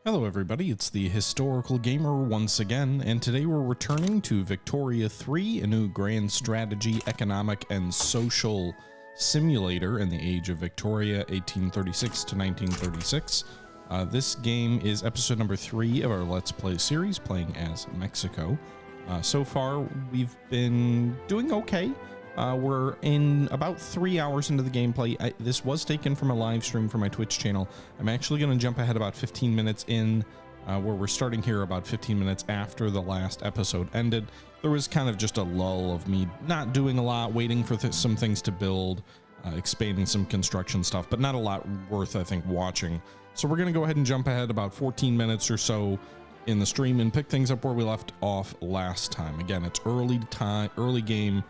Hello everybody, it's the Historical Gamer once again, and today we're returning to Victoria 3, a new grand strategy, economic, and social simulator in the age of Victoria, 1836 to 1936. This game is episode number 3 of our Let's Play series, playing as Mexico. So far, we've been doing okay. We're in about 3 hours into the gameplay. This was taken from a live stream from my Twitch channel. I'm actually going to jump ahead about 15 minutes in, where we're starting here about 15 minutes after the last episode ended. There was kind of just a lull of me not doing a lot, waiting for some things to build, expanding some construction stuff, but not a lot worth, I think, watching. So we're going to go ahead and jump ahead about 14 minutes or so in the stream and pick things up where we left off last time. Again, it's early game.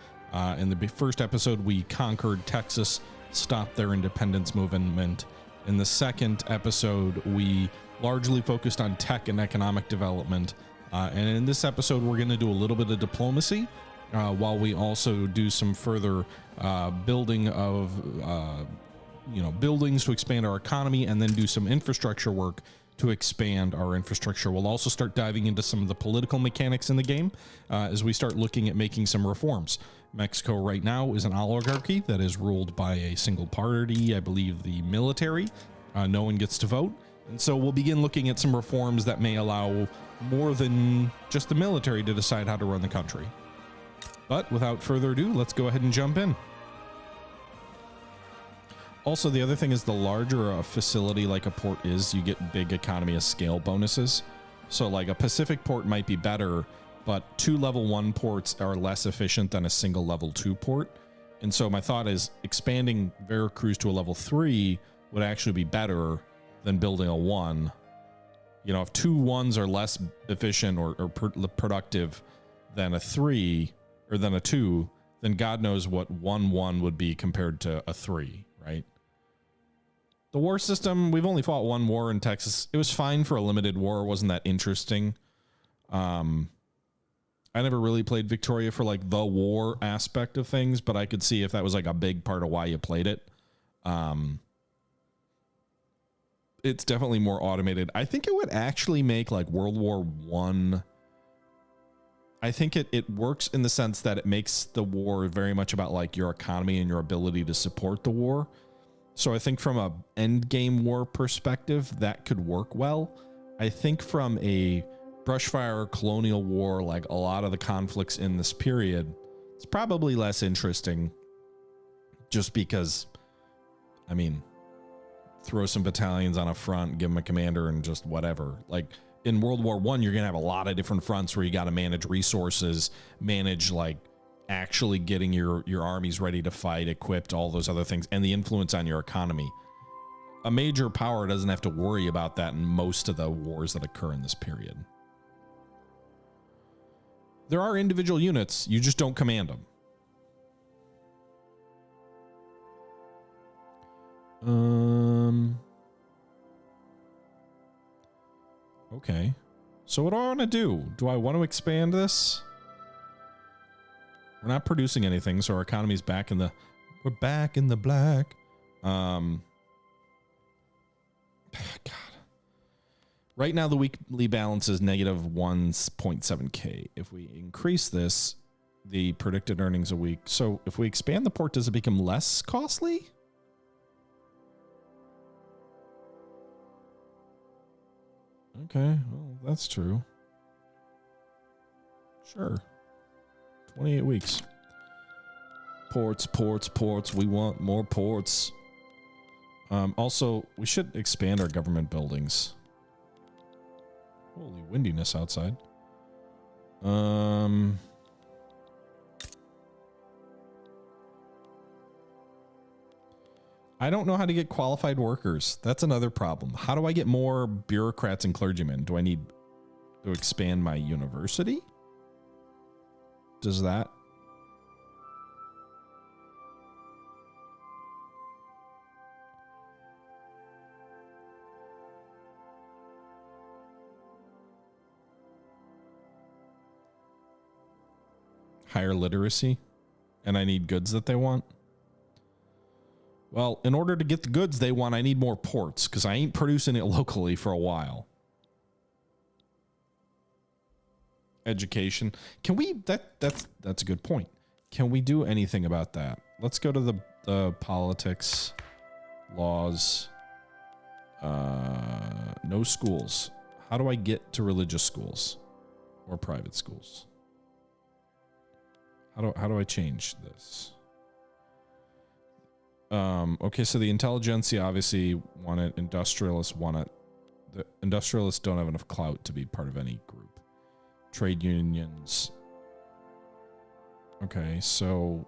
In the first episode, we conquered Texas, stopped their independence movement. In the second episode, we largely focused on tech and economic development. And in this episode, we're going to do a little bit of diplomacy, while we also do some further building of, buildings to expand our economy, and then do some infrastructure work to expand our infrastructure. We'll also start diving into some of the political mechanics in the game as we start looking at making some reforms. Mexico right now is an oligarchy that is ruled by a single party, I believe the military. No one gets to vote. And so we'll begin looking at some reforms that may allow more than just the military to decide how to run the country. But without further ado, let's go ahead and jump in. Also, the other thing is, the larger a facility like a port is, you get big economy of scale bonuses. So like a Pacific port might be better, but 2 level 1 ports are less efficient than a single level 2 port. And so my thought is expanding Veracruz to a level 3 would actually be better than building a 1. You know, if 2 1s are less efficient or productive than a 3 or than a 2, then God knows what 1 1 would be compared to a 3, right? The war system, we've only fought 1 war in Texas. It was fine for a limited war. It wasn't that interesting. I never really played Victoria for like the war aspect of things, but I could see if that was like a big part of why you played it. It's definitely more automated. I think it would actually make like World War I. I think it works in the sense that it makes the war very much about like your economy and your ability to support the war. So I think from a end game war perspective, that could work well. I think from a brushfire colonial war, like a lot of the conflicts in this period, it's probably less interesting, just because, I mean, throw some battalions on a front, give them a commander, and just whatever. Like in World War I, you're gonna have a lot of different fronts where you got to manage resources, manage like actually getting your armies ready to fight, equipped, all those other things, and the influence on your economy. A major power doesn't have to worry about that in most of the wars that occur in this period. There are individual units, you just don't command them. Okay. So what do I want to do? Do I want to expand this? We're not producing anything, so our economy's back in the... We're back in the black. God. Right now, the weekly balance is negative 1.7K. If we increase this, the predicted earnings a week. So if we expand the port, does it become less costly? Okay, well, that's true. Sure. 28 weeks. Ports. We want more ports. Also, we should expand our government buildings. Holy windiness outside. I don't know how to get qualified workers. That's another problem. How do I get more bureaucrats and clergymen? Do I need to expand my university? Does that? Higher literacy? And I need goods that they want? Well, in order to get the goods they want, I need more ports, because I ain't producing it locally for a while. education. Can we, that's a good point. Can we do anything about that? Let's go to the politics, laws, no schools. How do I get to religious schools or private schools? How do I change this? Okay, so the intelligentsia obviously want it. Industrialists want it. The industrialists don't have enough clout to be part of any group. Trade unions. Okay, so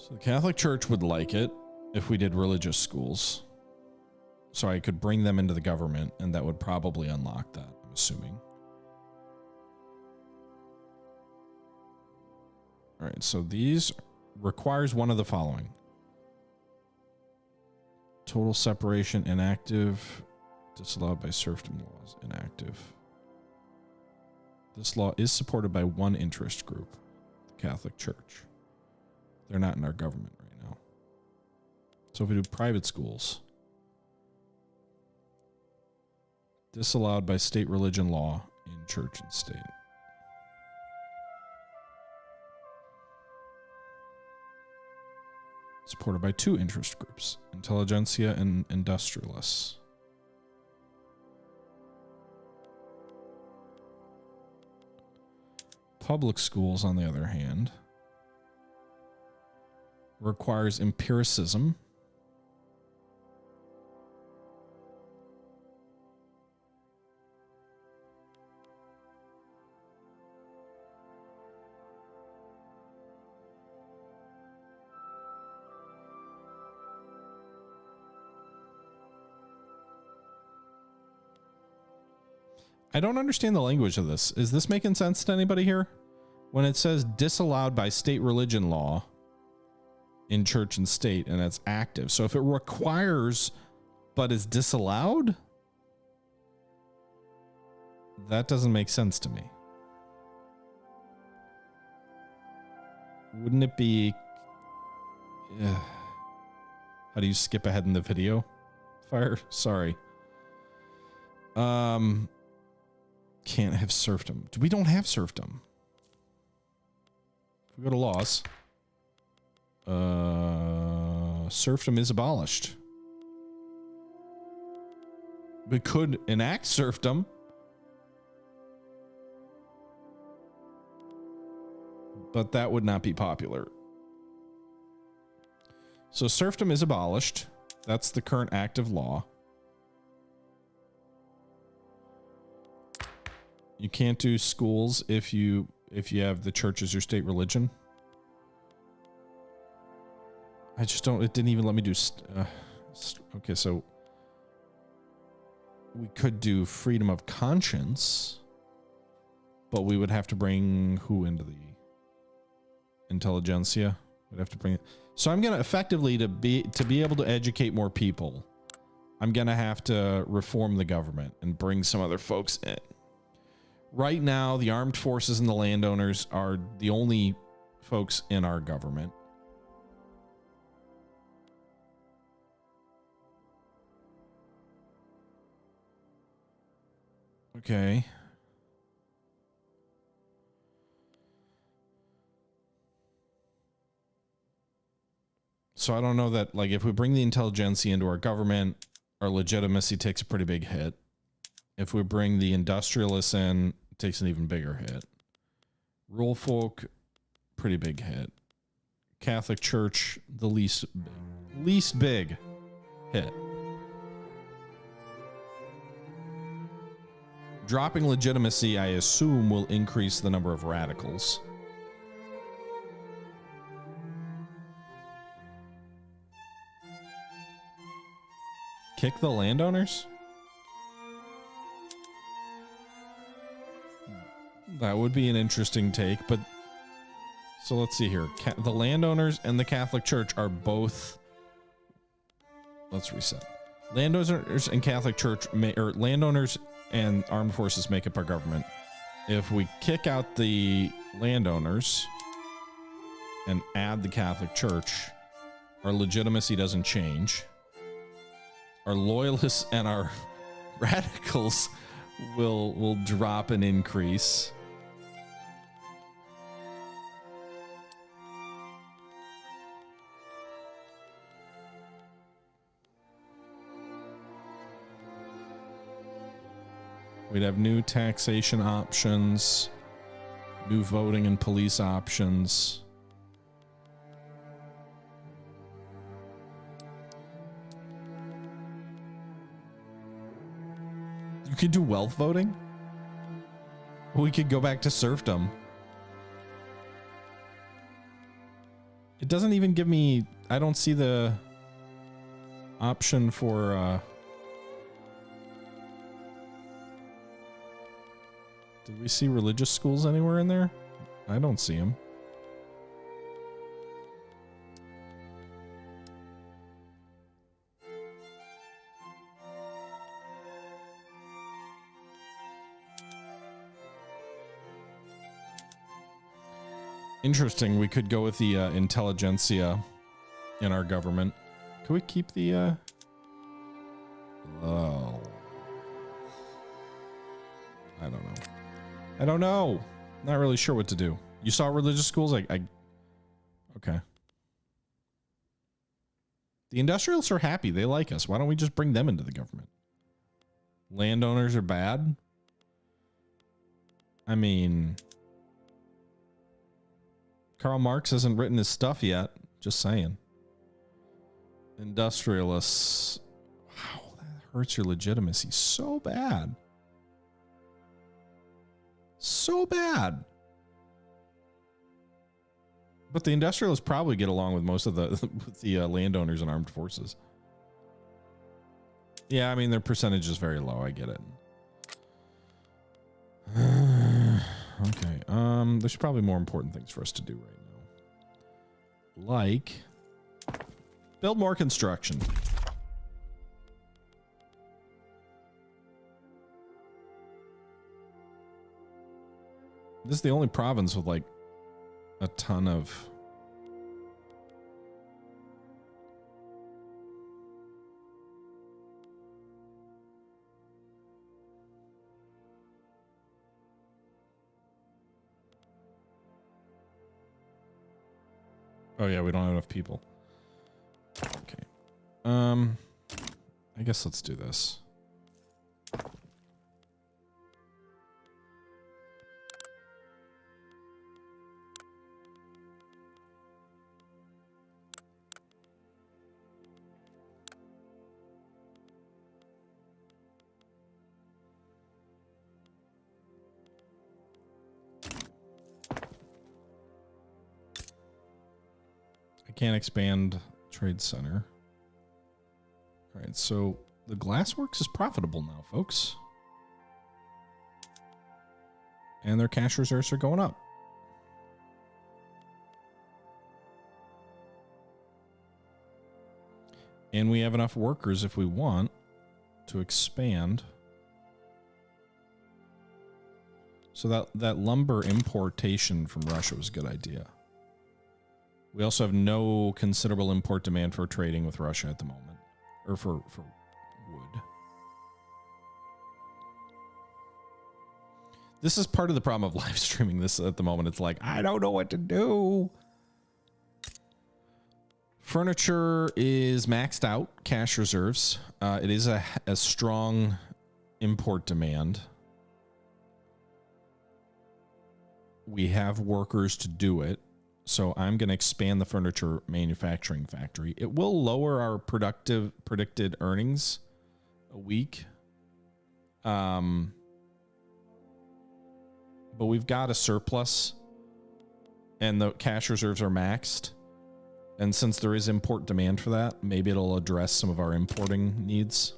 the Catholic Church would like it if we did religious schools. So I could bring them into the government, and that would probably unlock that, I'm assuming. All right, so these requires one of the following. Total separation, inactive, disallowed by serfdom laws, inactive. This law is supported by one interest group, the Catholic Church. They're not in our government right now. So if we do private schools, disallowed by state religion law in church and state. Supported by two interest groups, intelligentsia and industrialists. Public schools, on the other hand, requires empiricism. I don't understand the language of this. Is this making sense to anybody here? When it says disallowed by state religion law in church and state, and it's active. So if it requires but is disallowed, that doesn't make sense to me. Wouldn't it be... How do you skip ahead in the video? Fire? Sorry. Can't have serfdom. We don't have serfdom. If we go to laws, serfdom is abolished. We could enact serfdom, but that would not be popular. So serfdom is abolished. That's the current active law. You can't do schools if you have the church as your state religion. I just don't, it didn't even let me do, okay, so we could do freedom of conscience, but we would have to bring who into the intelligentsia? We'd have to bring it. So I'm going to effectively, to be able to educate more people, I'm going to have to reform the government and bring some other folks in. Right now, the armed forces and the landowners are the only folks in our government. Okay. So I don't know that, like, if we bring the intelligentsia into our government, our legitimacy takes a pretty big hit. If we bring the industrialists in, it takes an even bigger hit. Rural folk, pretty big hit. Catholic Church, the least big hit. Dropping legitimacy, I assume, will increase the number of radicals. Kick the landowners? That would be an interesting take, but so let's see here. The landowners and the Catholic Church are both. Let's reset. Landowners and Catholic Church, or landowners and armed forces make up our government. If we kick out the landowners and add the Catholic Church, our legitimacy doesn't change. Our loyalists and our Radicals will drop and increase. We'd have new taxation options, new voting and police options. You could do wealth voting. We could go back to serfdom. It doesn't even give me, I don't see the option for, did we see religious schools anywhere in there? I don't see them. Interesting. We could go with the intelligentsia in our government. Could we keep the oh, I don't know. I don't know. Not really sure what to do. You saw religious schools? Okay. The industrialists are happy. They like us. Why don't we just bring them into the government? Landowners are bad. I mean, Karl Marx hasn't written his stuff yet. Just saying. Industrialists. Wow, that hurts your legitimacy so bad. So bad. But the industrialists probably get along with most of the landowners and armed forces. Yeah, I mean, their percentage is very low. I get it. Okay. There's probably more important things for us to do right now. Like build more construction. This is the only province with like a ton of oh yeah, we don't have enough people. Okay. I guess let's do this. Can't expand trade center. All right, so the glassworks is profitable now, folks. And their cash reserves are going up. And we have enough workers if we want to expand. So that lumber importation from Russia was a good idea. We also have no considerable import demand for trading with Russia at the moment, or for wood. This is part of the problem of live streaming this at the moment. It's like, I don't know what to do. Furniture is maxed out, cash reserves. It is a strong import demand. We have workers to do it. So I'm going to expand the furniture manufacturing factory. It will lower our predicted earnings a week. But we've got a surplus and the cash reserves are maxed. And since there is import demand for that, maybe it'll address some of our importing needs.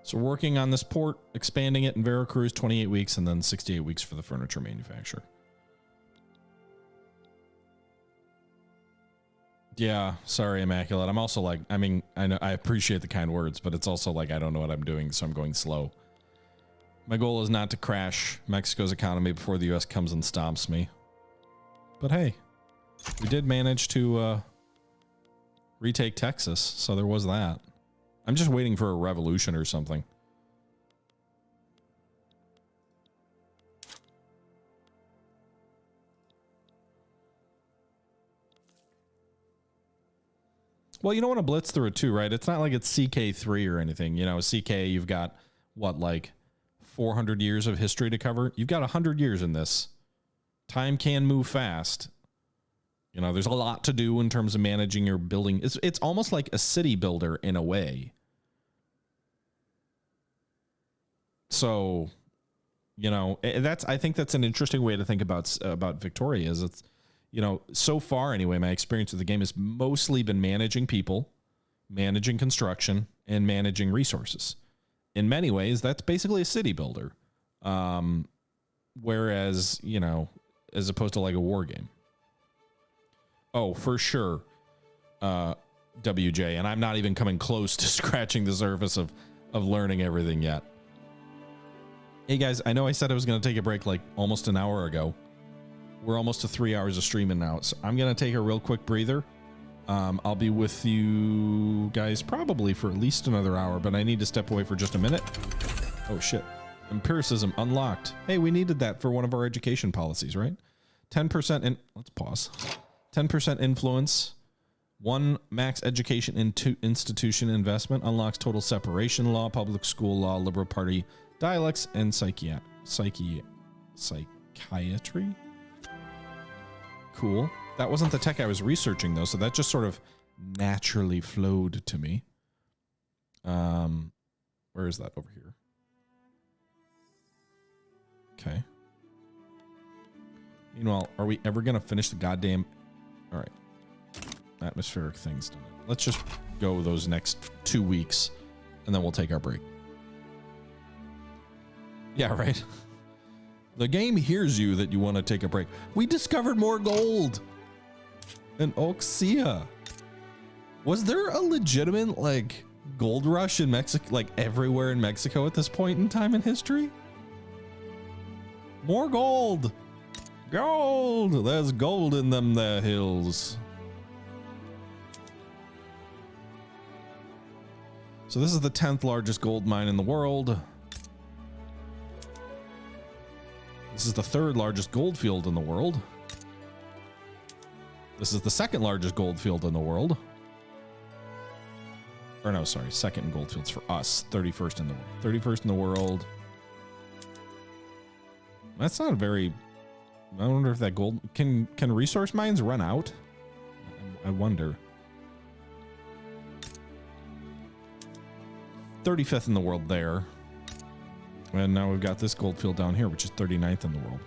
So we're working on this port, expanding it in Veracruz, 28 weeks, and then 68 weeks for the furniture manufacturer. Yeah, sorry, Immaculate. I'm also like, I mean, I know I appreciate the kind words, but it's also like I don't know what I'm doing, so I'm going slow. My goal is not to crash Mexico's economy before the US comes and stomps me. But hey, we did manage to retake Texas, so there was that. I'm just waiting for a revolution or something. Well, you don't want to blitz through it too, right? It's not like it's CK3 or anything. You know, CK, you've got, what, like 400 years of history to cover? You've got 100 years in this. Time can move fast. You know, there's a lot to do in terms of managing your building. It's almost like a city builder in a way. So, you know, I think that's an interesting way to think about Victoria. Is it's, you know, so far anyway, my experience with the game has mostly been managing people, managing construction, and managing resources. In many ways, that's basically a city builder. Whereas, you know, as opposed to like a war game. Oh, for sure, WJ, and I'm not even coming close to scratching the surface of learning everything yet. Hey guys, I know I said I was going to take a break like almost an hour ago. We're almost to 3 hours of streaming now, so I'm going to take a real quick breather. I'll be with you guys probably for at least another hour, but I need to step away for just a minute. Oh shit. Empiricism unlocked. Hey, we needed that for one of our education policies, right? 10% in, let's pause. 10% influence. 1 max education into institution investment unlocks total separation law, public school law, liberal party dialects, and psychiatry. Cool. That wasn't the tech I was researching though, so that just sort of naturally flowed to me. Where is that? Over here. Okay. Meanwhile, are we ever gonna finish the goddamn... All right. Atmospheric things done. Let's just go those next 2 weeks, and then we'll take our break. Yeah, right. The game hears you that you want to take a break. We discovered more gold. And Oxia. Was there a legitimate, like, gold rush in Mexico, like everywhere in Mexico at this point in time in history? More gold. Gold. There's gold in them there hills. So this is the 10th largest gold mine in the world. This is the 3rd largest gold field in the world. This is the 2nd largest gold field in the world. Or no, sorry, 2nd in gold fields for us. 31st in the world. 31st in the world. That's not a very... I wonder if that gold... Can resource mines run out? I wonder. 35th in the world there. And now we've got this gold field down here, which is 39th in the world.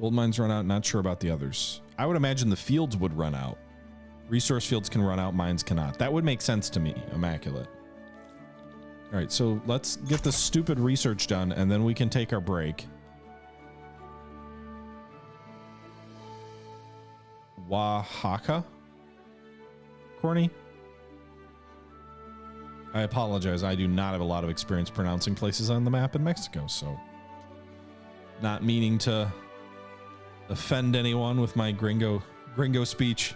Gold mines run out. Not sure about the others. I would imagine the fields would run out. Resource fields can run out. Mines cannot. That would make sense to me. Immaculate. All right, so let's get this stupid research done, and then we can take our break. Oaxaca? Corny? I apologize. I do not have a lot of experience pronouncing places on the map in Mexico, so not meaning to offend anyone with my gringo speech.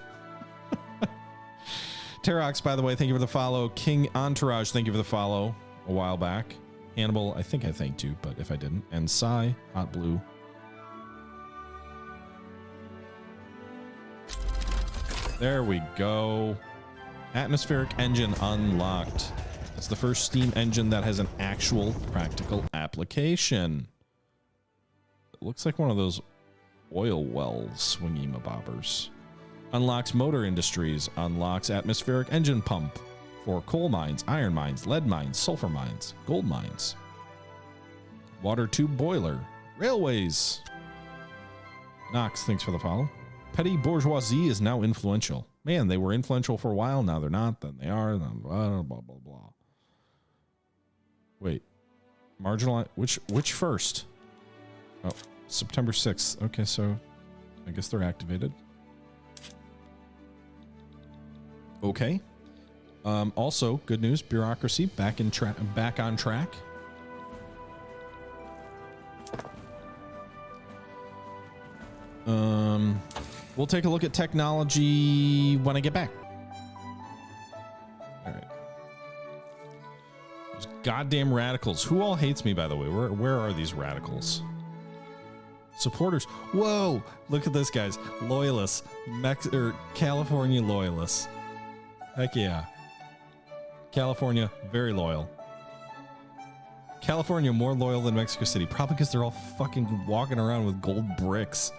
Terox, by the way, thank you for the follow. King Entourage, thank you for the follow a while back. Hannibal, I think I thanked you, but if I didn't. And Psy, Hot Blue. There we go. Atmospheric engine unlocked. It's the first steam engine that has an actual practical application. It looks like one of those oil well swingy mabobbers. Unlocks motor industries. Unlocks atmospheric engine pump for coal mines, iron mines, lead mines, sulfur mines, gold mines. Water tube boiler. Railways. Knox, thanks for the follow. Petty bourgeoisie is now influential. Man, they were influential for a while. Now they're not. Then they are. Then blah, blah, blah, blah. Wait. Marginalized. Which first? Oh, September 6th. Okay, so I guess they're activated. Okay. Also, good news, bureaucracy back on track. We'll take a look at technology when I get back. All right. Those goddamn radicals. Who all hates me, by the way? Where are these radicals? Supporters. Whoa! Look at this, guys. Loyalists. California loyalists. Heck yeah. California, very loyal. California, more loyal than Mexico City. Probably because they're all fucking walking around with gold bricks.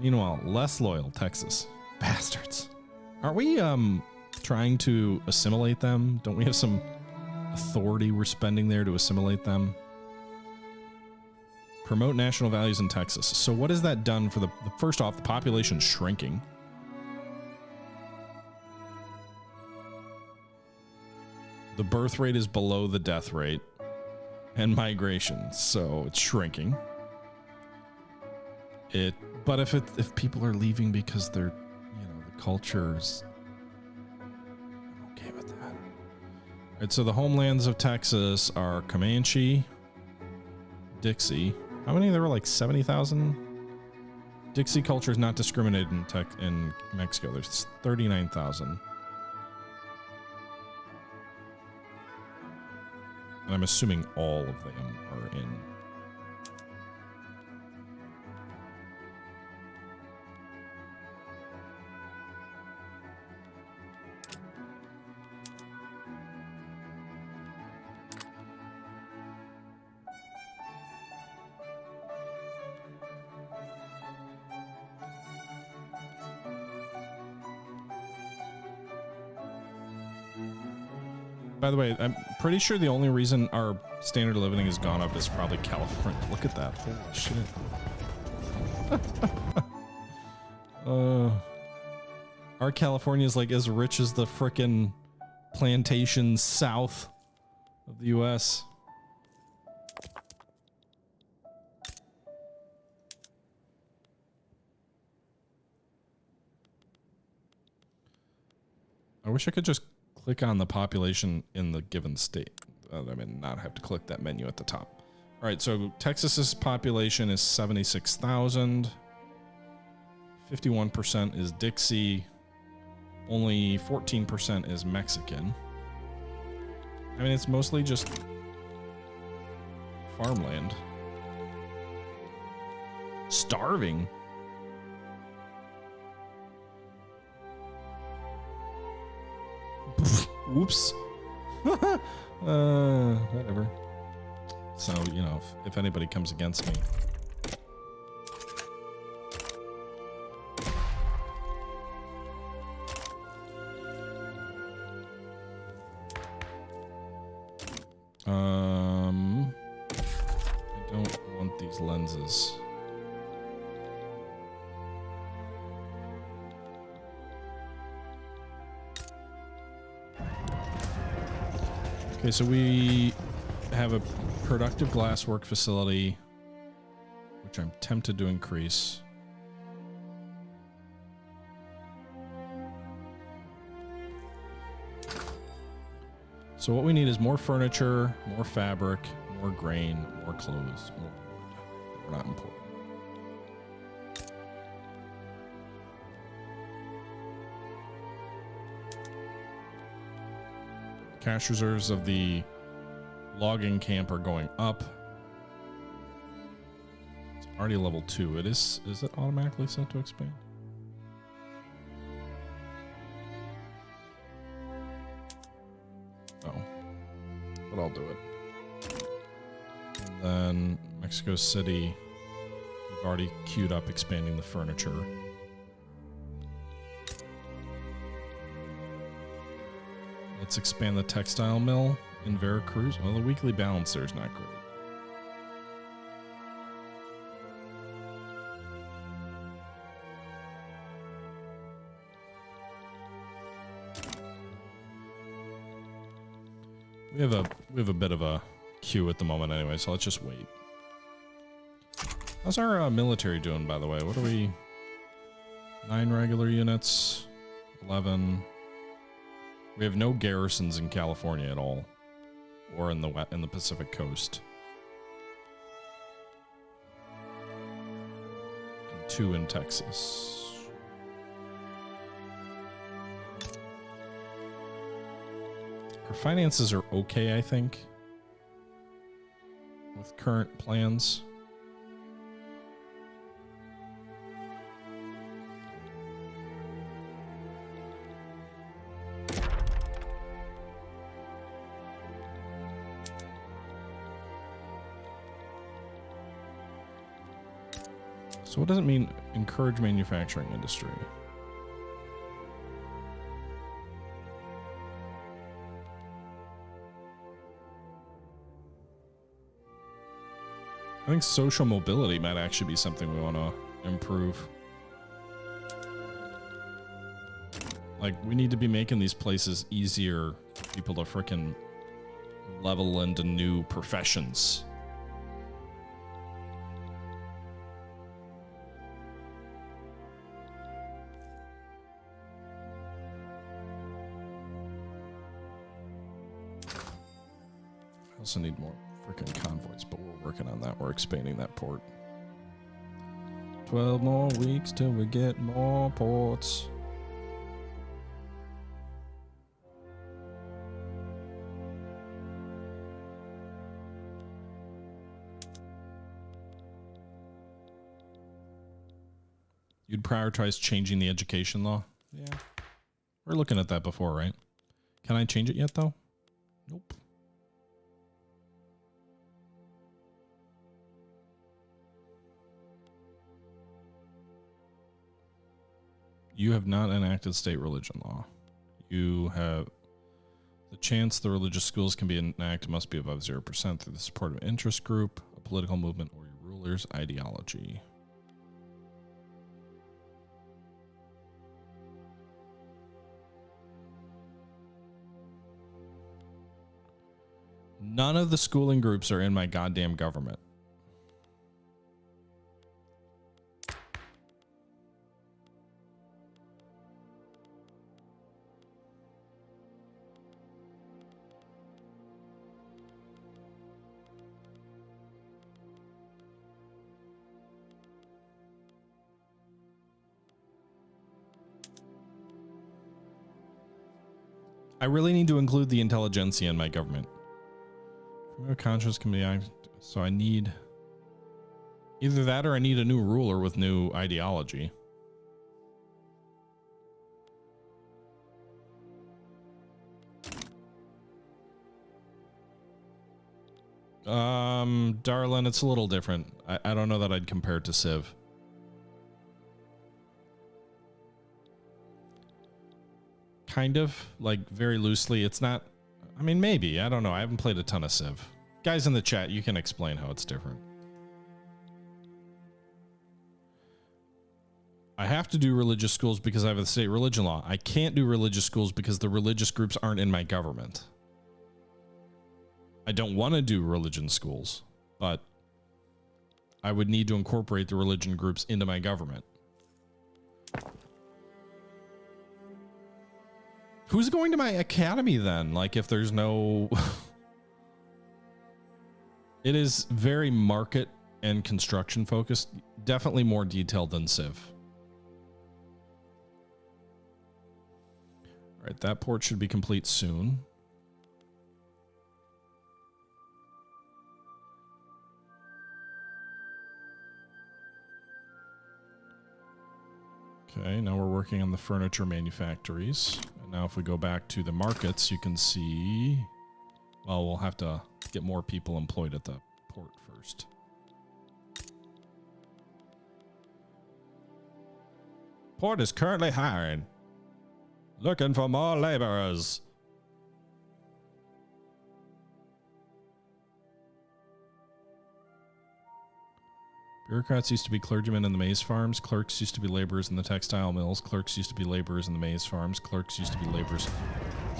Meanwhile, less loyal, Texas. Bastards. Aren't we, trying to assimilate them? Don't we have some authority we're spending there to assimilate them? Promote national values in Texas. So what has that done for first off, the population's shrinking. The birth rate is below the death rate and migration, so it's shrinking. But if people are leaving because they're, the culture's, I'm okay with that. All right, so the homelands of Texas are Comanche, Dixie. How many? There were like 70,000. Dixie culture is not discriminated in Mexico. There's 39,000. And I'm assuming all of them are in. By the way, I'm pretty sure the only reason our standard of living has gone up is probably California. Look at that. Holy shit. Our California is like as rich as the frickin' plantations south of the US. I wish I could just click on the population in the given state. I mean, not have to click that menu at the top. All right, so Texas's population is 76,000. 51% is Dixie. Only 14% is Mexican. I mean, it's mostly just farmland. Starving. Whoops. Whatever. So, if anybody comes against me. I don't want these lenses. Okay, so we have a productive glasswork facility, which I'm tempted to increase. So what we need is more furniture, more fabric, more grain, more clothes, more wood that we're not importing. Cash reserves of the logging camp are going up. It's already level 2. Is it automatically set to expand? Oh. But I'll do it. And then Mexico City, we've already queued up expanding the furniture. Let's expand the textile mill in Veracruz. Well, the weekly balance there is not great. We have a bit of a queue at the moment anyway, so let's just wait. How's our military doing, by the way? What are we? 9 regular units, 11. We have no garrisons in California at all, or in the Pacific Coast. And 2 in Texas. Our finances are okay, I think, with current plans. So what does it mean, encourage manufacturing industry? I think social mobility might actually be something we want to improve. Like, we need to be making these places easier for people to frickin' level into new professions. I also need more freaking convoys, but we're working on that. We're expanding that port. 12 more weeks till we get more ports. You'd prioritize changing the education law? Yeah. We're looking at that before, right? Can I change it yet, though? Nope. You have not enacted state religion law. You have the chance the religious schools can be enacted must be above 0% through the support of an interest group, a political movement, or your ruler's ideology. None of the schooling groups are in my goddamn government. I really need to include the intelligentsia in my government. Conscious can be, so I need either that or I need a new ruler with new ideology. Darlin, it's a little different. I don't know that I'd compare it to Civ. Kind of, like, very loosely. It's not, I mean, maybe, I don't know. I haven't played a ton of Civ. Guys in the chat, you can explain how it's different. I have to do religious schools because I have a state religion law. I can't do religious schools because the religious groups aren't in my government. I don't want to do religion schools, but I would need to incorporate the religion groups into my government. Who's going to my academy then? Like, if there's no... It is very market and construction focused. Definitely more detailed than Civ. All right, that port should be complete soon. Okay, now we're working on the furniture manufactories. And now if we go back to the markets, you can see, well, we'll have to get more people employed at the port first. Port is currently hiring. Looking for more laborers. Bureaucrats used to be clergymen in the maize farms. Clerks used to be laborers in the textile mills. Clerks used to be laborers in the maize farms. Clerks used to be laborers.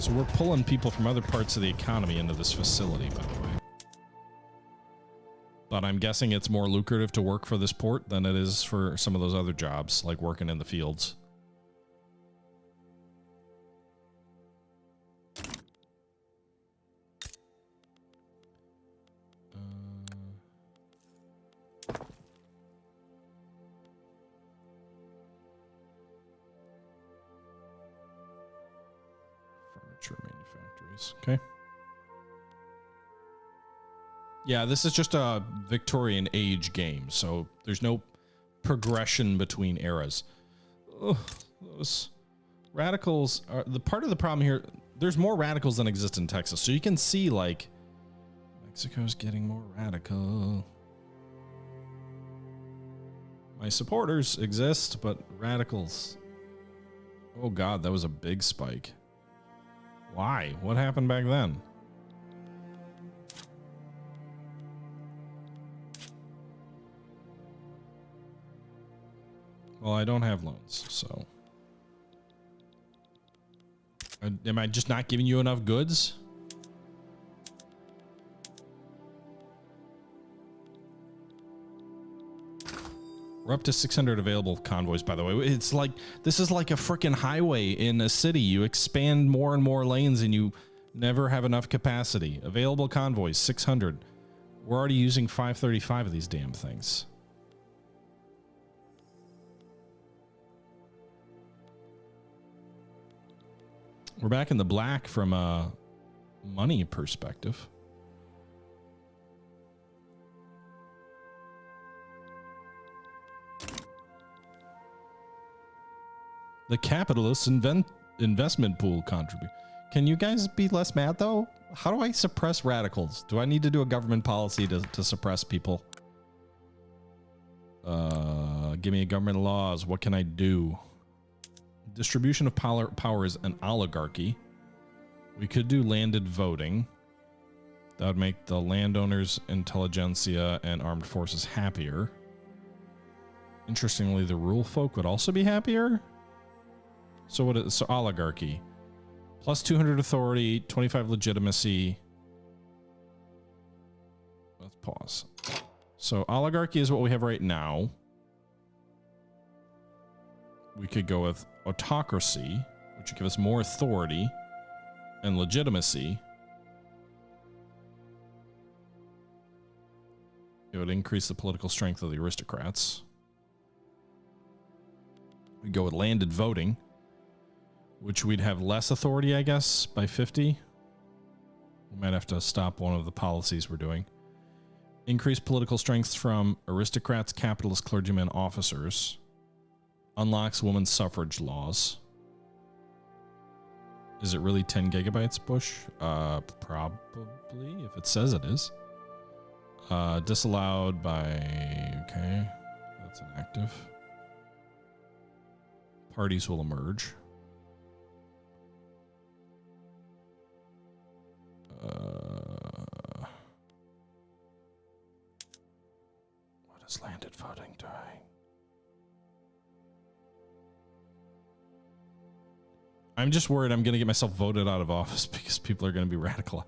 So we're pulling people from other parts of the economy into this facility, by the way. But I'm guessing it's more lucrative to work for this port than it is for some of those other jobs, like working in the fields. things. Okay. Yeah, this is just a Victorian age game, so there's no progression between eras. Ugh, those radicals are the part of the problem here. There's more radicals than exist in Texas, so you can see like Mexico's getting more radical. My supporters exist, but radicals. Oh God, that was a big spike. Why? What happened back then? Well, I don't have loans, so. Am I just not giving you enough goods? We're up to 600 available convoys, by the way. It's like, this is like a freaking highway in a city. You expand more and more lanes and you never have enough capacity. Available convoys, 600. We're already using 535 of these damn things. We're back in the black from a money perspective. The capitalist investment pool contribute. Can you guys be less mad though? How do I suppress radicals? Do I need to do a government policy to suppress people? Give me a government laws. What can I do? Distribution of power is an oligarchy. We could do landed voting. That would make the landowners, intelligentsia, and armed forces happier. Interestingly, the rural folk would also be happier. So what is so oligarchy? Plus 200 authority, 25 legitimacy. Let's pause. So oligarchy is what we have right now. We could go with autocracy, which would give us more authority and legitimacy. It would increase the political strength of the aristocrats. We go with landed voting, which we'd have less authority, I guess, by 50. We might have to stop one of the policies we're doing. Increase political strength from aristocrats, capitalists, clergymen, officers. Unlocks women's suffrage laws. Is it really 10 gigabytes, Bush? Probably, if it says it is. Disallowed by... Okay, that's inactive. Parties will emerge. What is landed voting doing? I'm just worried I'm going to get myself voted out of office because people are going to be radical.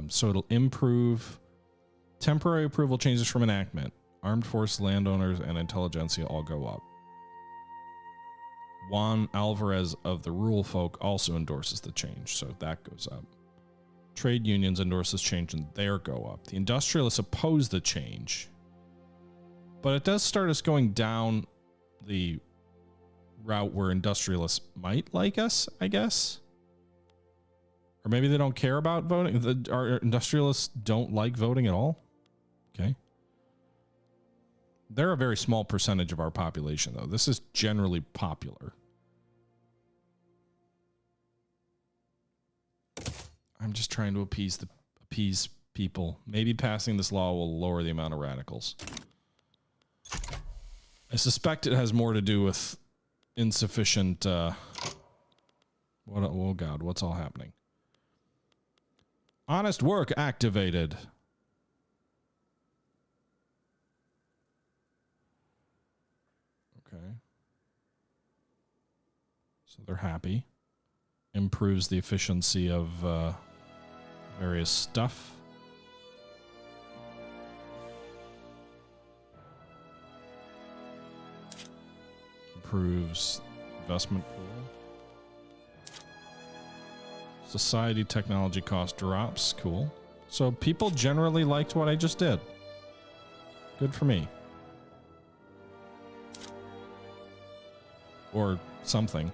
So it'll improve temporary approval changes from enactment. Armed force, landowners, and intelligentsia all go up. Juan Alvarez of the rural folk also endorses the change, so that goes up. Trade unions endorse this change and their go up. The industrialists oppose the change, but it does start us going down the route where industrialists might like us, I guess. Or maybe they don't care about voting. Our industrialists don't like voting at all. Okay. They're a very small percentage of our population, though. This is generally popular. I'm just trying to appease people. Maybe passing this law will lower the amount of radicals. I suspect it has more to do with insufficient oh God, what's all happening? Honest work activated. Okay. So they're happy. Improves the efficiency of various stuff. Improves investment pool. Society technology cost drops. Cool. So people generally liked what I just did. Good for me. Or something.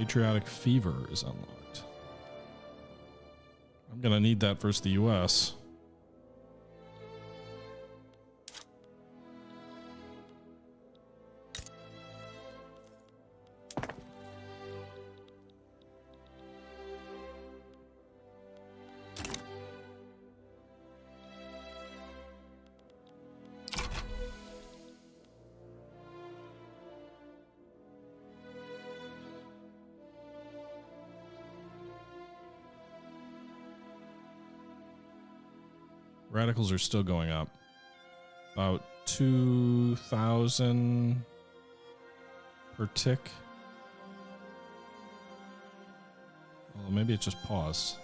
Patriotic fever is unlocked. I'm gonna need that versus the US. Radicals are still going up. About 2,000 per tick. Well, maybe it just paused.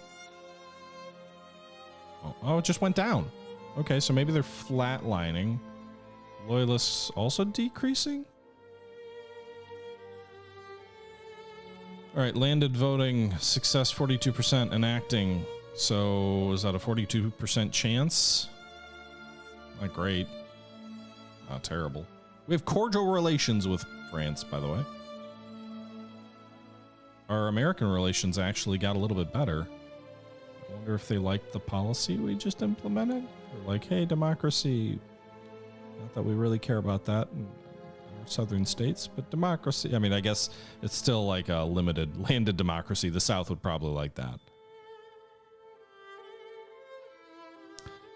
Oh, it just went down. Okay, so maybe they're flatlining. Loyalists also decreasing? All right, landed voting, success 42%, enacting. So is that a 42% chance? Not great. Not terrible. We have cordial relations with France, by the way. Our American relations actually got a little bit better. I wonder if they liked the policy we just implemented. They're like, hey, democracy. Not that we really care about that in our southern states, but democracy. I mean, I guess it's still like a limited landed democracy. The South would probably like that.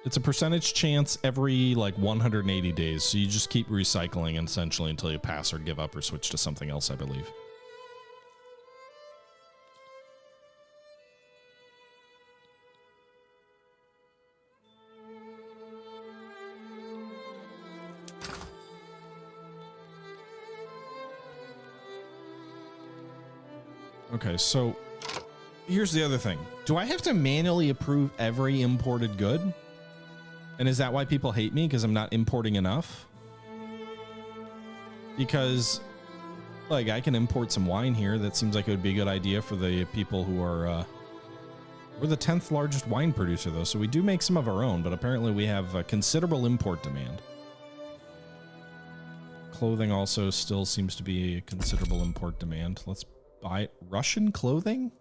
It's a percentage chance every like 180 days. So you just keep recycling essentially until you pass or give up or switch to something else, I believe. Okay, so here's the other thing. Do I have to manually approve every imported good? And is that why people hate me? Because I'm not importing enough? Because, like, I can import some wine here. That seems like it would be a good idea for the people who are, we're the 10th largest wine producer, though, so we do make some of our own, but apparently we have a considerable import demand. Clothing also still seems to be a considerable import demand. Let's buy Russian clothing?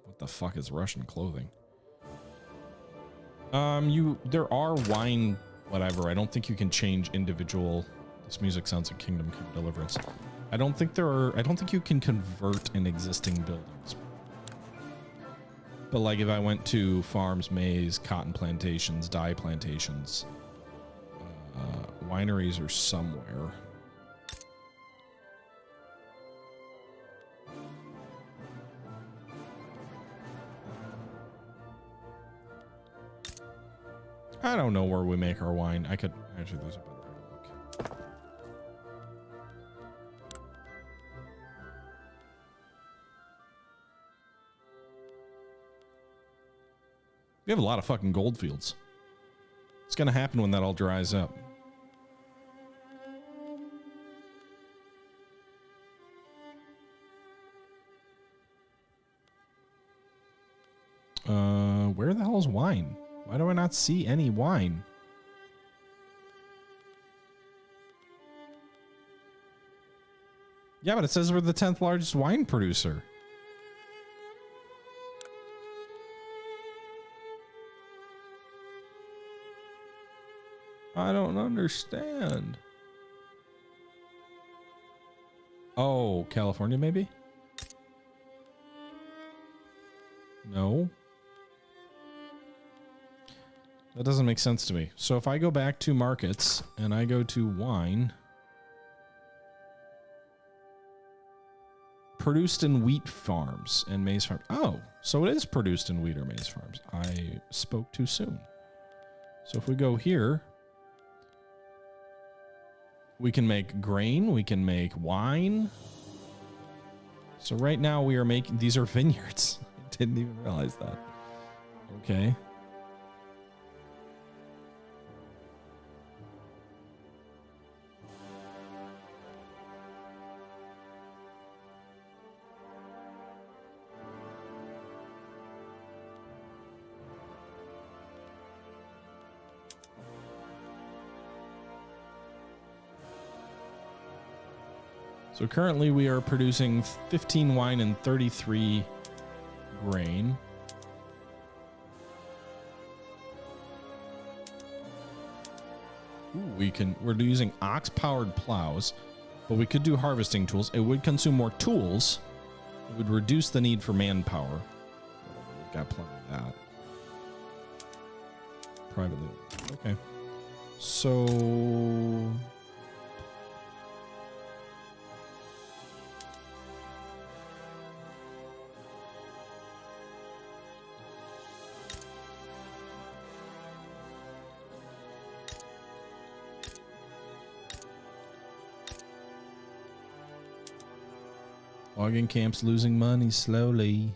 What the fuck is Russian clothing? There are wine, whatever. I don't think you can change individual. This music sounds like Kingdom Come Deliverance. I don't think you can convert in existing buildings. But like if I went to farms, maize, cotton plantations, dye plantations, wineries are somewhere. I don't know where we make our wine. I could actually, there's a better way to look. We have a lot of fucking gold fields. It's gonna happen when that all dries up. Where the hell is wine? Why do I not see any wine? Yeah, but it says we're the 10th largest wine producer. I don't understand. Oh, California maybe? No. That doesn't make sense to me. So if I go back to markets and I go to wine, produced in wheat farms and maize farms. Oh, so it is produced in wheat or maize farms. I spoke too soon. So if we go here, we can make grain, we can make wine. So right now we are making, these are vineyards. I didn't even realize that. Okay. So currently we are producing 15 wine and 33 grain. Ooh, we're using ox-powered plows, but we could do harvesting tools. It would consume more tools. It would reduce the need for manpower. We've got plenty of that. Privately. Okay. So... logging camps losing money slowly.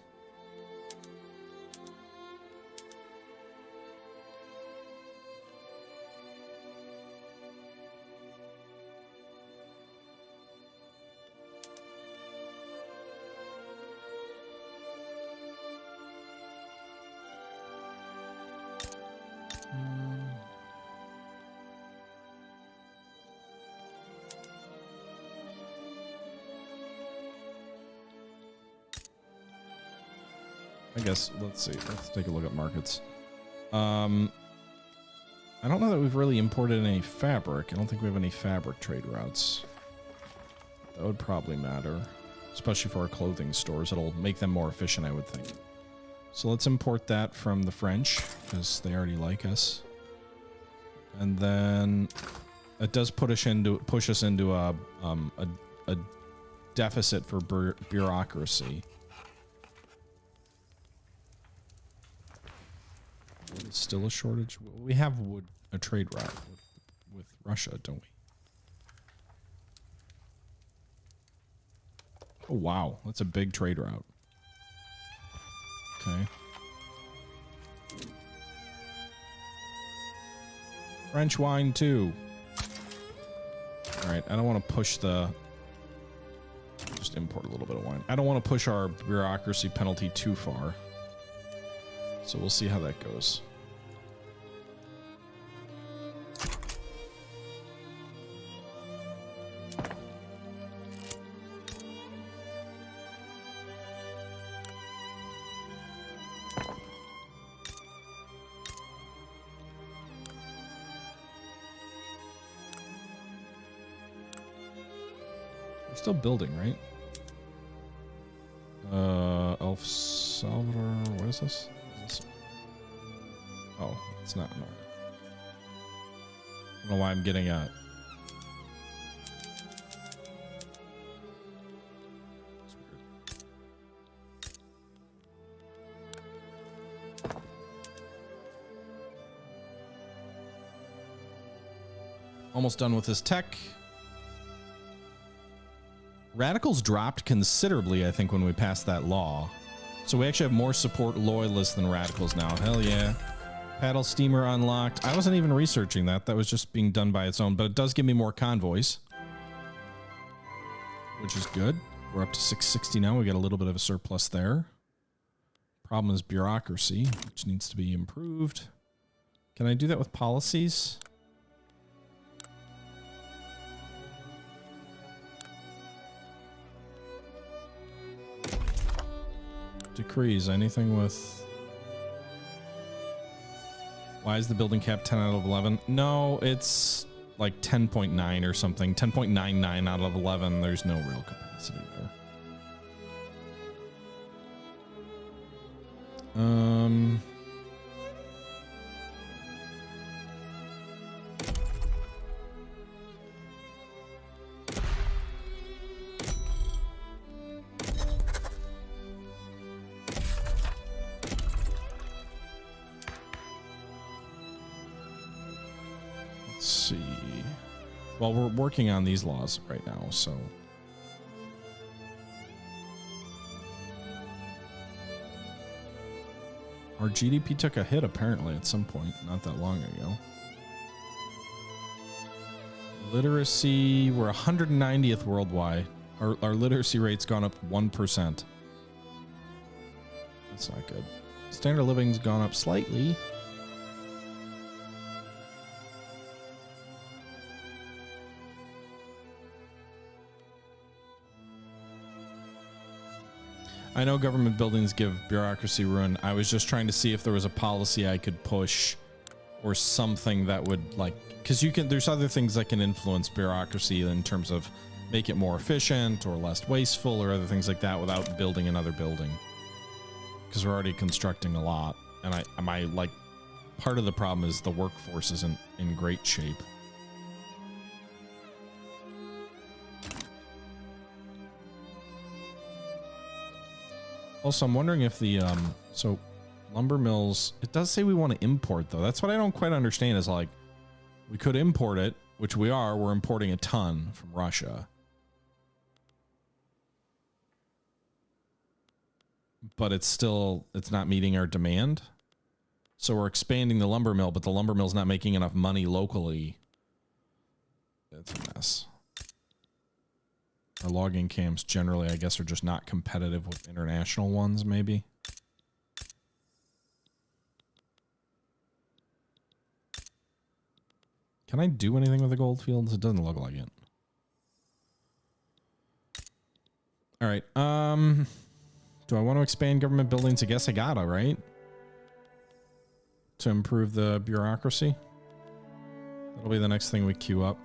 I guess let's see. Let's take a look at markets. I don't know that we've really imported any fabric. I don't think we have any fabric trade routes. That would probably matter, especially for our clothing stores. It'll make them more efficient, I would think. So let's import that from the French because they already like us. And then it does push us into a deficit for bureaucracy. It's still a shortage. We have a trade route with Russia, don't we? Oh wow, that's a big trade route. Okay. French wine too. All right, I don't want to push the... Just import a little bit of wine. I don't want to push our bureaucracy penalty too far. So we'll see how that goes. We're still building, right? El Salvador, what is this? Oh, it's not. No. I don't know why I'm getting a... It's weird. Almost done with this tech. Radicals dropped considerably, I think, when we passed that law. So we actually have more support loyalists than radicals now. Hell yeah. Paddle steamer unlocked. I wasn't even researching that. That was just being done by its own, but it does give me more convoys, which is good. We're up to 660 now. We got a little bit of a surplus there. Problem is bureaucracy, which needs to be improved. Can I do that with policies? Decrees. Anything with... Why is the building cap 10 out of 11? No, it's like 10.9 or something. 10.99 out of 11. There's no real capacity there. Let's see. Well, we're working on these laws right now, so... Our GDP took a hit, apparently, at some point, not that long ago. Literacy, we're 190th worldwide. Our literacy rate's gone up 1%. That's not good. Standard of living's gone up slightly. I know government buildings give bureaucracy ruin. I was just trying to see if there was a policy I could push or something that would, like, because there's other things that can influence bureaucracy in terms of make it more efficient or less wasteful or other things like that without building another building. Because we're already constructing a lot. And like, part of the problem is the workforce isn't in great shape. Also, I'm wondering if the, so lumber mills, it does say we want to import though. That's what I don't quite understand is like, we could import it, which we're importing a ton from Russia. But it's not meeting our demand. So we're expanding the lumber mill, but the lumber mill's not making enough money locally. It's a mess. Our logging camps generally, I guess, are just not competitive with international ones, maybe. Can I do anything with the gold fields? It doesn't look like it. All right. Do I want to expand government buildings? I guess I gotta, right? To improve the bureaucracy. That'll be the next thing we queue up.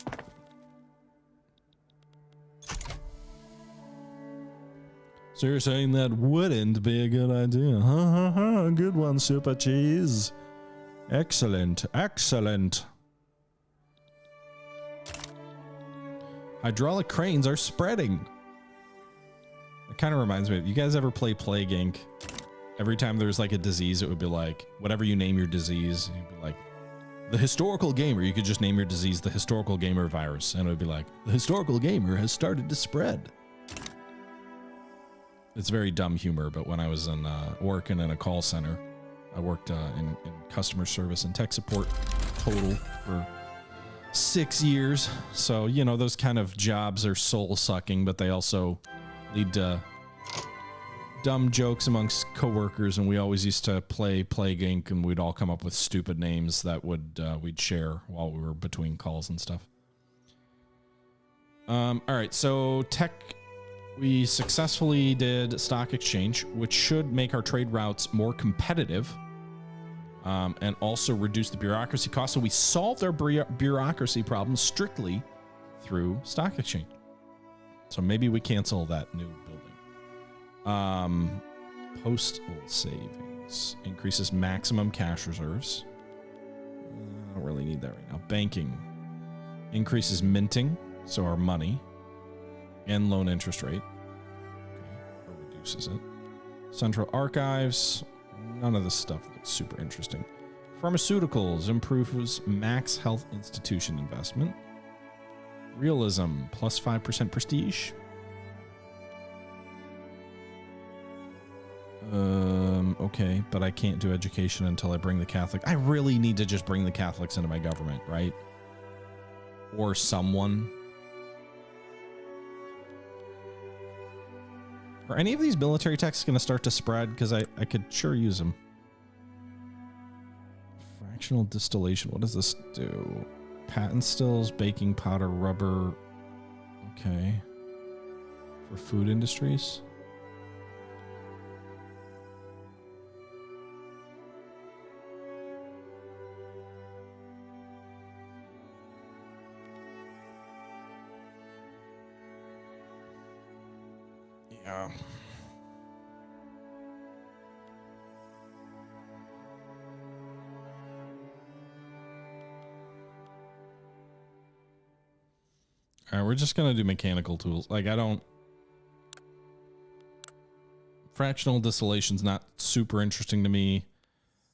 So you're saying that wouldn't be a good idea? Ha ha ha! Good one, Super Cheese. Excellent, excellent. Hydraulic cranes are spreading. It kind of reminds me of, you guys ever play Plague Inc? Every time there's like a disease, it would be like, whatever you name your disease, you'd be like, the historical gamer. You could just name your disease the historical gamer virus, and it would be like, the historical gamer has started to spread. It's very dumb humor, but when I was in working in a call center, I worked in customer service and tech support total for 6 years. So, you know, those kind of jobs are soul sucking, but they also lead to dumb jokes amongst coworkers. And we always used to play Plague Inc. and we'd all come up with stupid names that we'd share while we were between calls and stuff. All right, so tech. We successfully did stock exchange, which should make our trade routes more competitive and also reduce the bureaucracy costs. So we solved our bureaucracy problem strictly through stock exchange. So maybe we cancel that new building. Postal savings increases maximum cash reserves. I don't really need that right now. Banking increases minting, so our money. And loan interest rate. Okay, or reduces it. Central archives. None of this stuff looks super interesting. Pharmaceuticals improves max health institution investment. Realism plus 5% prestige. Okay, but I can't do education until I bring the Catholic. I really need to just bring the Catholics into my government, right? Or someone. Are any of these military techs going to start to spread? Because I could sure use them. Fractional distillation. What does this do? Patent stills, baking powder, rubber. Okay. For food industries. Yeah. All right, we're just going to do mechanical tools. Like, I don't... Fractional distillation's not super interesting to me.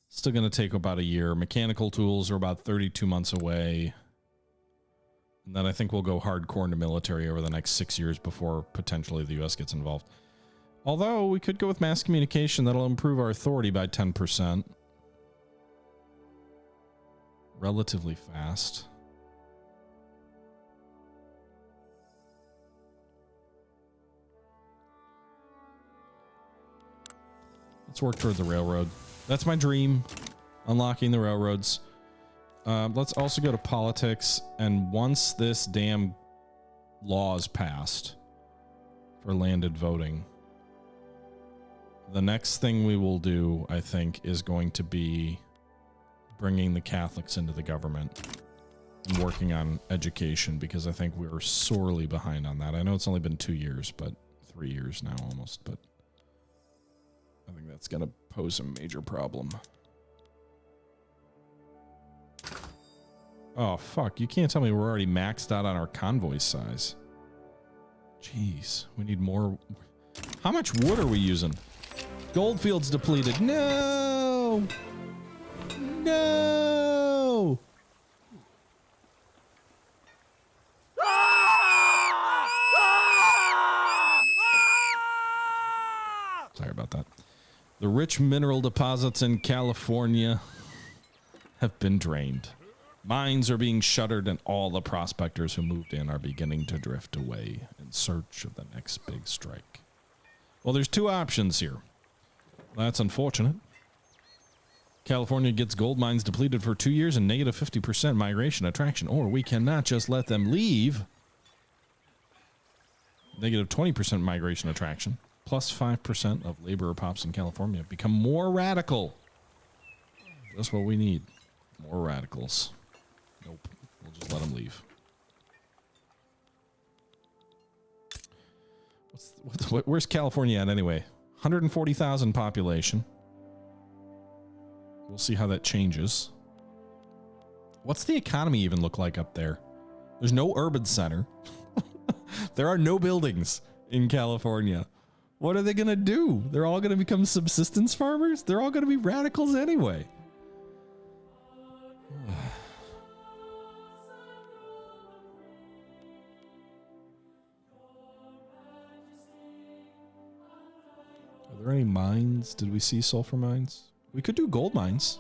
Still going to take about a year. Mechanical tools are about 32 months away. And then I think we'll go hardcore into military over the next 6 years before potentially the US gets involved. Although we could go with mass communication. That'll improve our authority by 10%. Relatively fast. Let's work toward the railroad. That's my dream. Unlocking the railroads. Let's also go to politics. And once this damn law is passed for landed voting, The next thing we will do, I think, is going to be bringing the Catholics into the government and working on education, because I think we were sorely behind on that. I know it's only been 2 years, but 3 years now almost, but I think that's going to pose a major problem. Oh, fuck. You can't tell me we're already maxed out on our convoy size. Jeez. We need more. How much wood are we using? Goldfield's depleted. No! No! Sorry about that. The rich mineral deposits in California have been drained. Mines are being shuttered, and all the prospectors who moved in are beginning to drift away in search of the next big strike. Well, there's two options here. That's unfortunate. California gets gold mines depleted for 2 years and negative 50% migration attraction, or we cannot just let them leave. Negative 20% migration attraction, plus 5% of labor pops in California become more radical. That's what we need. More radicals. Nope. We'll just let them leave. Where's California at anyway? 140,000 population. We'll see how that changes. What's the economy even look like up there? There's no urban center. There are no buildings in California. What are they going to do? They're all going to become subsistence farmers? They're all going to be radicals anyway. Are there any mines? Did we see sulfur mines? We could do gold mines.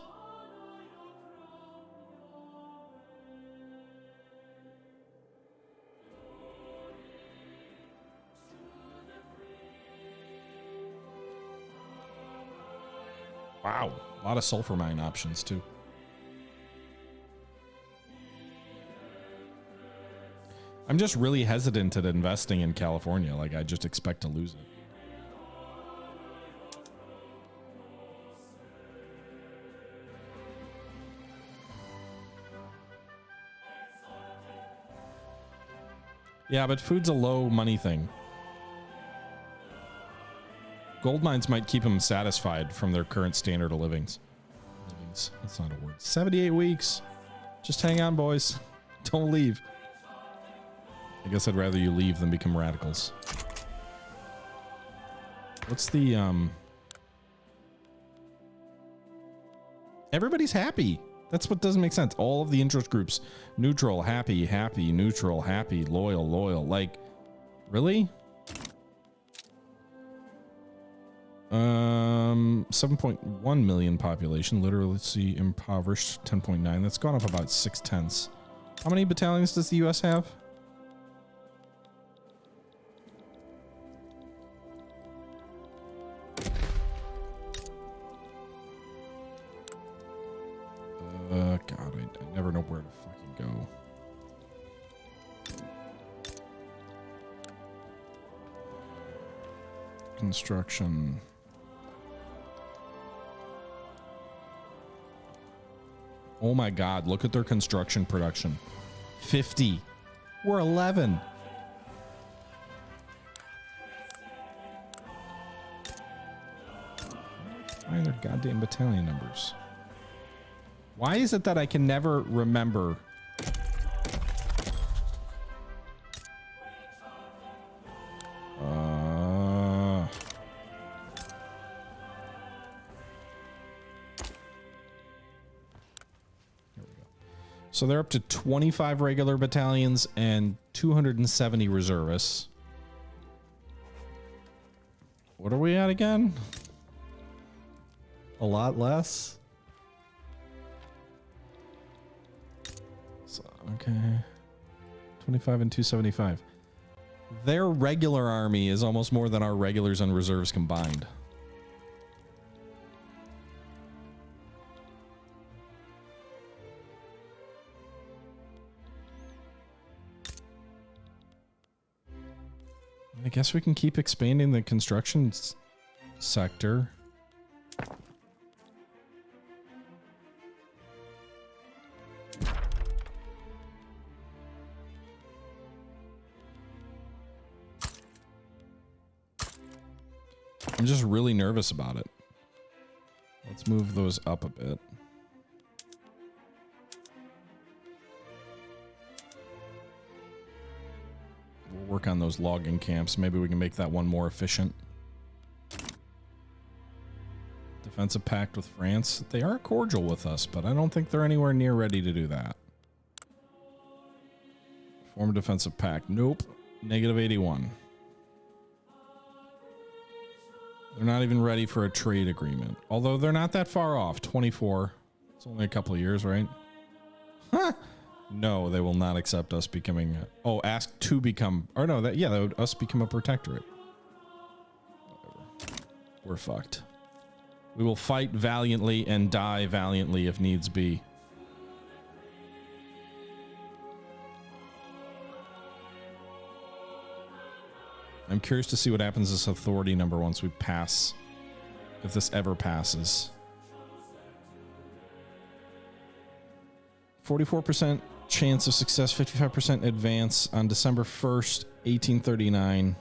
Wow, a lot of sulfur mine options too. I'm just really hesitant at investing in California. Like, I just expect to lose it. Yeah, but food's a low money thing. Gold mines might keep them satisfied from their current standard of livings. That's not a word. 78 weeks. Just hang on, boys. Don't leave. I guess I'd rather you leave than become radicals. What's the, Everybody's happy. That's what doesn't make sense. All of the interest groups, neutral, happy, happy, neutral, happy, loyal, loyal. Like, really? 7.1 million population, literacy impoverished 10.9. That's gone up about 6/10. How many battalions does the US have? God, I never know where to fucking go. Construction. Oh my God, look at their construction production. 50. We're 11. Find their goddamn battalion numbers. Why is it that I can never remember? Here we go. So they're up to 25 regular battalions and 270 reservists. What are we at again? A lot less. Okay. 25 and 275. Their regular army is almost more than our regulars and reserves combined. I guess we can keep expanding the construction sector. I'm just really nervous about it. Let's move those up a bit. We'll work on those logging camps. Maybe we can make that one more efficient. Defensive pact with France. They are cordial with us, but I don't think they're anywhere near ready to do that. Form a defensive pact. Nope. Negative 81. They're not even ready for a trade agreement. Although they're not that far off. 24. It's only a couple of years, right? Huh. No, they will not accept us becoming... oh, ask to become... or no, that would us become a protectorate. Whatever. We're fucked. We will fight valiantly and die valiantly if needs be. I'm curious to see what happens to this authority number once we pass, if this ever passes. 44% chance of success, 55% advance on December 1st, 1839.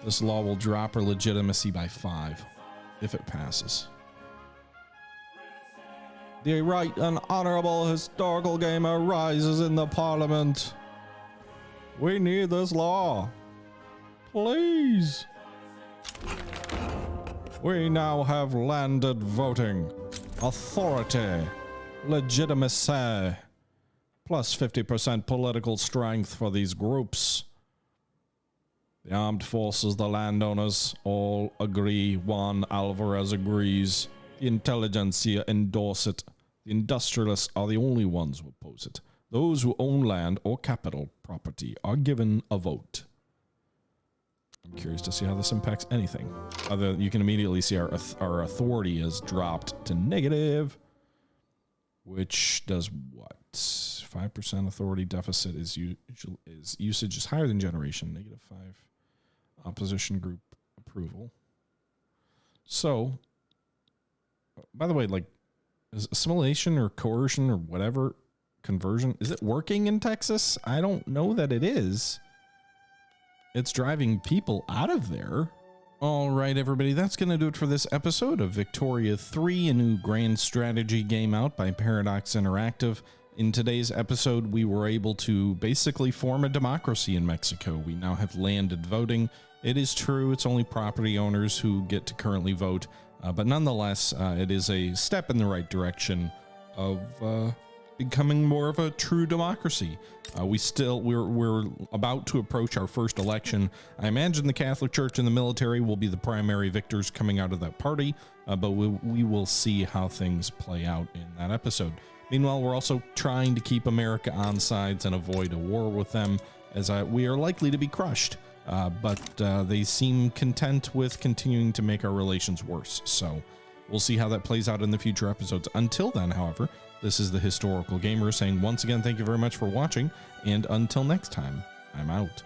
This law will drop our legitimacy by 5 if it passes. The right and honorable historical game arises in the parliament. We need this law. Please. We now have landed voting. Authority. Legitimacy. Plus 50% political strength for these groups. The armed forces, the landowners, all agree. Juan Alvarez agrees. The intelligentsia endorse it. The industrialists are the only ones who oppose it. Those who own land or capital property are given a vote. I'm curious to see how this impacts anything. Other, you can immediately see our authority has dropped to negative, which does what? 5% authority deficit is usage is higher than generation. Negative 5 opposition group approval. So, by the way, like, is assimilation or coercion or whatever conversion, is it working in Texas? I don't know that it is. It's driving people out of there. All right, everybody, that's going to do it for this episode of Victoria 3, a new grand strategy game out by Paradox Interactive. In today's episode, we were able to basically form a democracy in Mexico. We now have landed voting. It is true, it's only property owners who get to currently vote, but nonetheless, it is a step in the right direction of becoming more of a true democracy. We're about to approach our first election. I imagine the Catholic Church and the military will be the primary victors coming out of that party, but we will see how things play out in that episode. Meanwhile, we're also trying to keep America on sides and avoid a war with them, as we are likely to be crushed. But they seem content with continuing to make our relations worse. So we'll see how that plays out in the future episodes. Until then, however, this is the Historical Gamer saying once again, thank you very much for watching. And until next time, I'm out.